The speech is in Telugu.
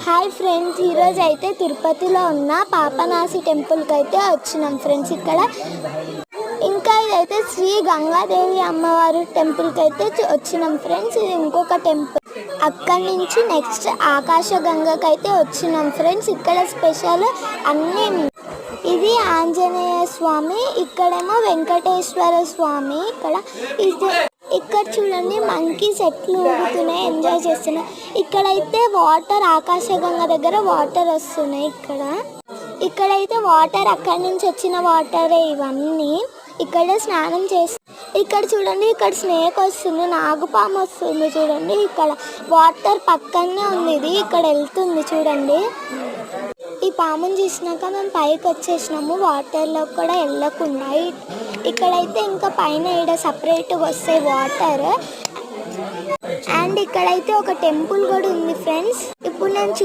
హాయ్ ఫ్రెండ్స్, ఈరోజు అయితే తిరుపతిలో ఉన్న పాపనాసి టెంపుల్కి అయితే వచ్చినాం ఫ్రెండ్స్. ఇక్కడ ఇంకా ఇదైతే శ్రీ గంగాదేవి అమ్మవారి టెంపుల్కి అయితే వచ్చినాం ఫ్రెండ్స్. ఇది ఇంకొక టెంపుల్. అక్కడి నుంచి నెక్స్ట్ ఆకాశ గంగకి అయితే వచ్చినాం ఫ్రెండ్స్. ఇక్కడ స్పెషల్ అన్నీ. ఇది ఆంజనేయ స్వామి, ఇక్కడేమో వెంకటేశ్వర స్వామి. ఇక్కడ చూడండి మంకీస్ ఎట్లు ఊగుతున్నాయి, ఎంజాయ్ చేస్తున్నాయి. ఇక్కడైతే వాటర్, ఆకాశగంగ దగ్గర వాటర్ వస్తున్నాయి. ఇక్కడైతే వాటర్ అక్కడి నుంచి వచ్చిన వాటరే ఇవన్నీ. ఇక్కడ స్నానం ఇక్కడ చూడండి, ఇక్కడ స్నేక్ వస్తుంది, నాగుపాము వస్తుంది చూడండి. ఇక్కడ వాటర్ పక్కనే ఉంది, ఇది ఇక్కడ వెళ్తుంది చూడండి. ఈ పాముని చూసినాక మేము పైకి వచ్చేసినాము, వాటర్లో కూడా వెళ్ళకుండా. ఇక్కడైతే ఇంకా పైన ఇక్కడ సపరేట్గా వస్తాయి వాటర్. అండ్ ఇక్కడైతే ఒక టెంపుల్ కూడా ఉంది ఫ్రెండ్స్. ఇప్పుడు నేను